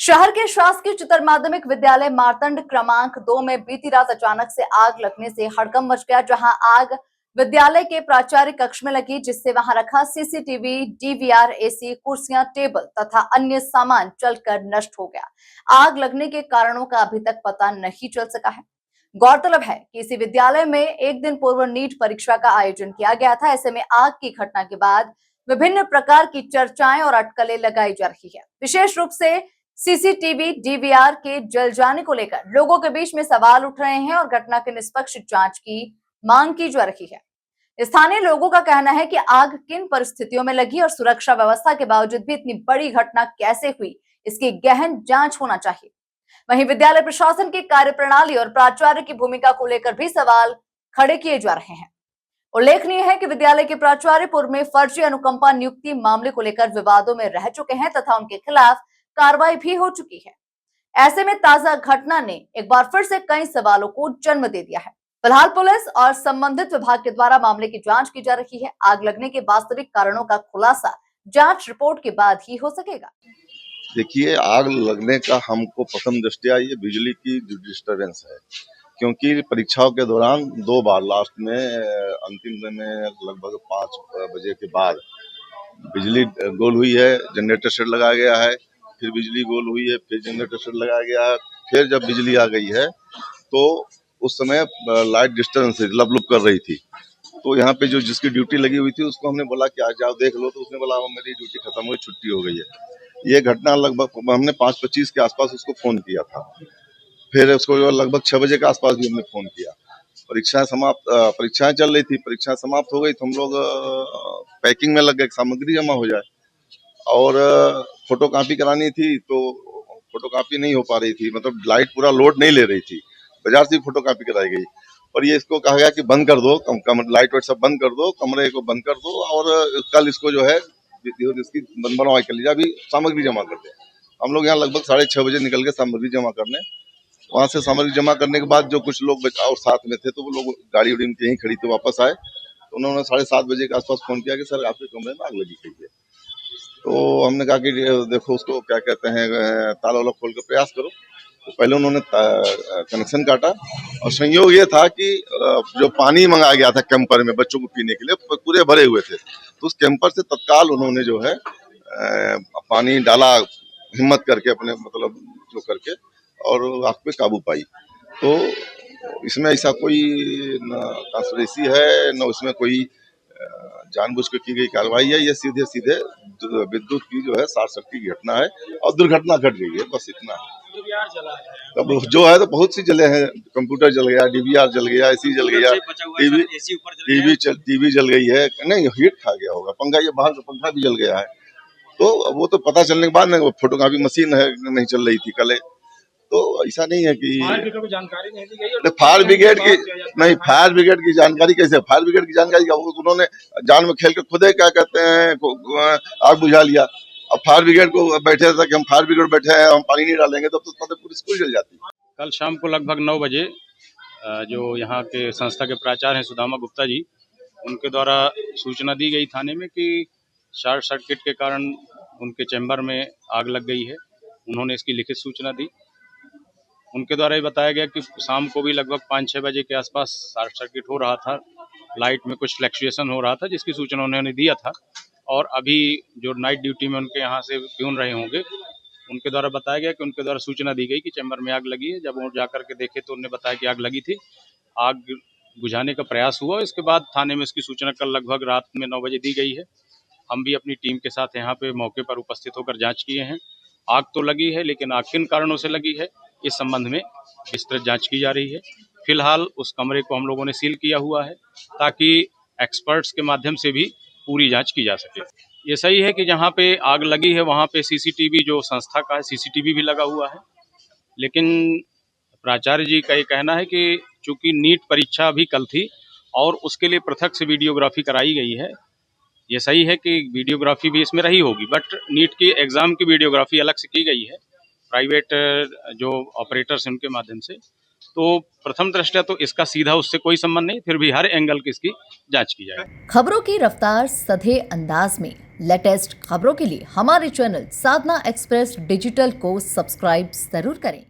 शहर के शासकीय उच्चतर माध्यमिक विद्यालय मार्तंड क्रमांक 2 में बीती रात अचानक से आग लगने से हड़कंप मच गया। जहां आग विद्यालय के प्राचार्य कक्ष में लगी, जिससे वहां रखा सीसीटीवी, डीवीआर, एसी, कुर्सियां, टेबल तथा अन्य सामान जलकर नष्ट हो गया। आग लगने के कारणों का अभी तक पता नहीं चल सका है। गौरतलब है कि इसी विद्यालय में एक दिन पूर्व नीट परीक्षा का आयोजन किया गया था। ऐसे में आग की घटना के बाद विभिन्न प्रकार की चर्चाएं और अटकलें लगाई जा रही है। विशेष रूप से सीसीटीवी, डीवीआर के जल जाने को लेकर लोगों के बीच में सवाल उठ रहे हैं और घटना की निष्पक्ष जांच की मांग की जा रही है। स्थानीय लोगों का कहना है कि आग किन परिस्थितियों में लगी और सुरक्षा व्यवस्था के बावजूद भी इतनी बड़ी घटना कैसे हुई, इसकी गहन जांच होना चाहिए। वहीं विद्यालय प्रशासन की कार्यप्रणाली और प्राचार्य की भूमिका को लेकर भी सवाल खड़े किए जा रहे हैं। उल्लेखनीय है कि विद्यालय के प्राचार्य पूर्व में फर्जी अनुकंपा नियुक्ति मामले को लेकर विवादों में रह चुके हैं तथा उनके खिलाफ कार्रवाई भी हो चुकी है। ऐसे में ताजा घटना ने एक बार फिर से कई सवालों को जन्म दे दिया है। फिलहाल पुलिस और संबंधित विभाग के द्वारा मामले की जांच की जा रही है। आग लगने के वास्तविक कारणों का खुलासा जांच रिपोर्ट के बाद ही हो सकेगा। देखिए, आग लगने का हमको प्रथम दृष्टया ये बिजली की डिस्टरबेंस है, क्योंकि परीक्षाओं के दौरान 2 बार लास्ट में अंतिम दिन में लगभग 5 बजे के बाद बिजली गोल हुई है, जनरेटर सेट लगाया गया है, फिर बिजली गोल हुई है, फिर जनरेटर सेट लगाया गया है, फिर जब बिजली आ गई है तो उस समय लाइट डिस्टर्बेंस लुप कर रही थी। तो यहाँ पे जो जिसकी ड्यूटी लगी हुई थी उसको हमने बोला कि आ जाओ देख लो, तो उसने बोला मेरी ड्यूटी खत्म हुई, छुट्टी हो गई है। ये घटना लगभग हमने 5:25 के आसपास उसको फोन किया था। फिर उसको लगभग 6 बजे के आसपास भी हमने फोन किया। परीक्षाएं चल रही थी, परीक्षाएं समाप्त हो गई तो हम लोग पैकिंग में लग गए, सामग्री जमा हो जाए। और फोटो कॉपी करानी थी तो फोटो कॉपी नहीं हो पा रही थी, मतलब लाइट पूरा लोड नहीं ले रही थी। बाजार से फोटो कॉपी कराई गई और ये इसको कहा गया कि बंद कर दो, लाइट वाइट सब बंद कर दो, कमरे को बंद कर दो और कल इसको जो है इसकी बनवाई कर लीजिए, अभी सामग्री जमा कर दे। हम लोग यहाँ लगभग 6:30 बजे निकल के सामग्री जमा करने, वहां से सामग्री जमा करने के बाद जो कुछ लोग और साथ में थे तो वो लोग गाड़ी उड़ी यहीं खड़ी थी, वापस आए तो उन्होंने 7:30 बजे के आसपास फोन किया कि सर आपके कमरे में आग लगी हुई है। तो हमने कहा कि देखो उसको क्या कहते हैं, ताला वाला खोल के प्रयास करो। तो पहले उन्होंने कनेक्शन काटा और संयोग ये था कि जो पानी मंगाया गया था कैंपर में बच्चों को पीने के लिए पूरे भरे हुए थे, तो उस कैंपर से तत्काल उन्होंने जो है पानी डाला, हिम्मत करके अपने मतलब जो करके, और आग पे काबू पाई। तो इसमें ऐसा कोई न कंस्पिरेसी है न उसमें कोई जानबूझ के की गई कार्रवाई है। ये सीधे सीधे विद्युत की जो है शॉर्ट सर्किट की घटना है और दुर्घटना घट गई है, बस इतना है। तब जो है तो बहुत सी जले हैं, कंप्यूटर जल गया, डीवीआर जल गया, एसी जल गया, टीवी जल गई है, नहीं हीट खा गया होगा, पंखा, ये बाहर का पंखा भी जल गया है। तो वो तो पता चलने के बाद ना, फोटो कॉपी मशीन है नहीं चल रही थी कल। तो ऐसा नहीं है कि जानकारी नहीं दी गई। फायर ब्रिगेड की नहीं, फायर ब्रिगेड की जानकारी कैसे, फायर ब्रिगेड की जानकारी का उन्होंने जान में खेल के खुद ही क्या कहते हैं आग बुझा लिया। अब फायर ब्रिगेड को बैठे था कि हम फायर ब्रिगेड बैठे हैं, हम पानी नहीं डालेंगे, तब तो पूरी स्कूल जल जाती। कल शाम को लगभग 9 बजे जो यहाँ के संस्था के प्राचार्य हैं सुदामा गुप्ता जी, उनके द्वारा सूचना दी गई थाने में कि शॉर्ट सर्किट के कारण उनके चैम्बर में आग लग गई है। उन्होंने इसकी लिखित सूचना दी। उनके द्वारा ये बताया गया कि शाम को भी लगभग 5-6 बजे के आसपास शॉर्ट सर्किट हो रहा था, लाइट में कुछ फ्लक्चुएशन हो रहा था, जिसकी सूचना उन्होंने दिया था। और अभी जो नाइट ड्यूटी में उनके यहाँ से प्यून रहे होंगे, उनके द्वारा बताया गया कि उनके द्वारा सूचना दी गई कि चैम्बर में आग लगी है। जब वो जाकर के देखे तो उन्होंने बताया कि आग लगी थी। आग बुझाने का प्रयास हुआ, इसके बाद थाने में इसकी सूचना कल लगभग रात में 9 बजे दी गई है। हम भी अपनी टीम के साथ यहाँ पे मौके पर उपस्थित होकर जांच किए हैं। आग तो लगी है, लेकिन आग किन कारणों से लगी है इस संबंध में विस्तृत जांच की जा रही है। फिलहाल उस कमरे को हम लोगों ने सील किया हुआ है ताकि एक्सपर्ट्स के माध्यम से भी पूरी जांच की जा सके। ये सही है कि जहाँ पे आग लगी है वहाँ पे सीसीटीवी जो संस्था का है, सीसीटीवी भी लगा हुआ है, लेकिन प्राचार्य जी का ये कहना है कि चूंकि नीट परीक्षा भी कल थी और उसके लिए पृथक से वीडियोग्राफी कराई गई है। ये सही है कि वीडियोग्राफी भी इसमें रही होगी, बट नीट की एग्ज़ाम की वीडियोग्राफी अलग से की गई है प्राइवेट जो ऑपरेटर्स हैं उनके माध्यम से। तो प्रथम दृष्टया तो इसका सीधा उससे कोई संबंध नहीं, फिर भी हर एंगल की इसकी जांच की जाए। खबरों की रफ्तार सधे अंदाज में लेटेस्ट खबरों के लिए हमारे चैनल साधना एक्सप्रेस डिजिटल को सब्सक्राइब जरूर करें।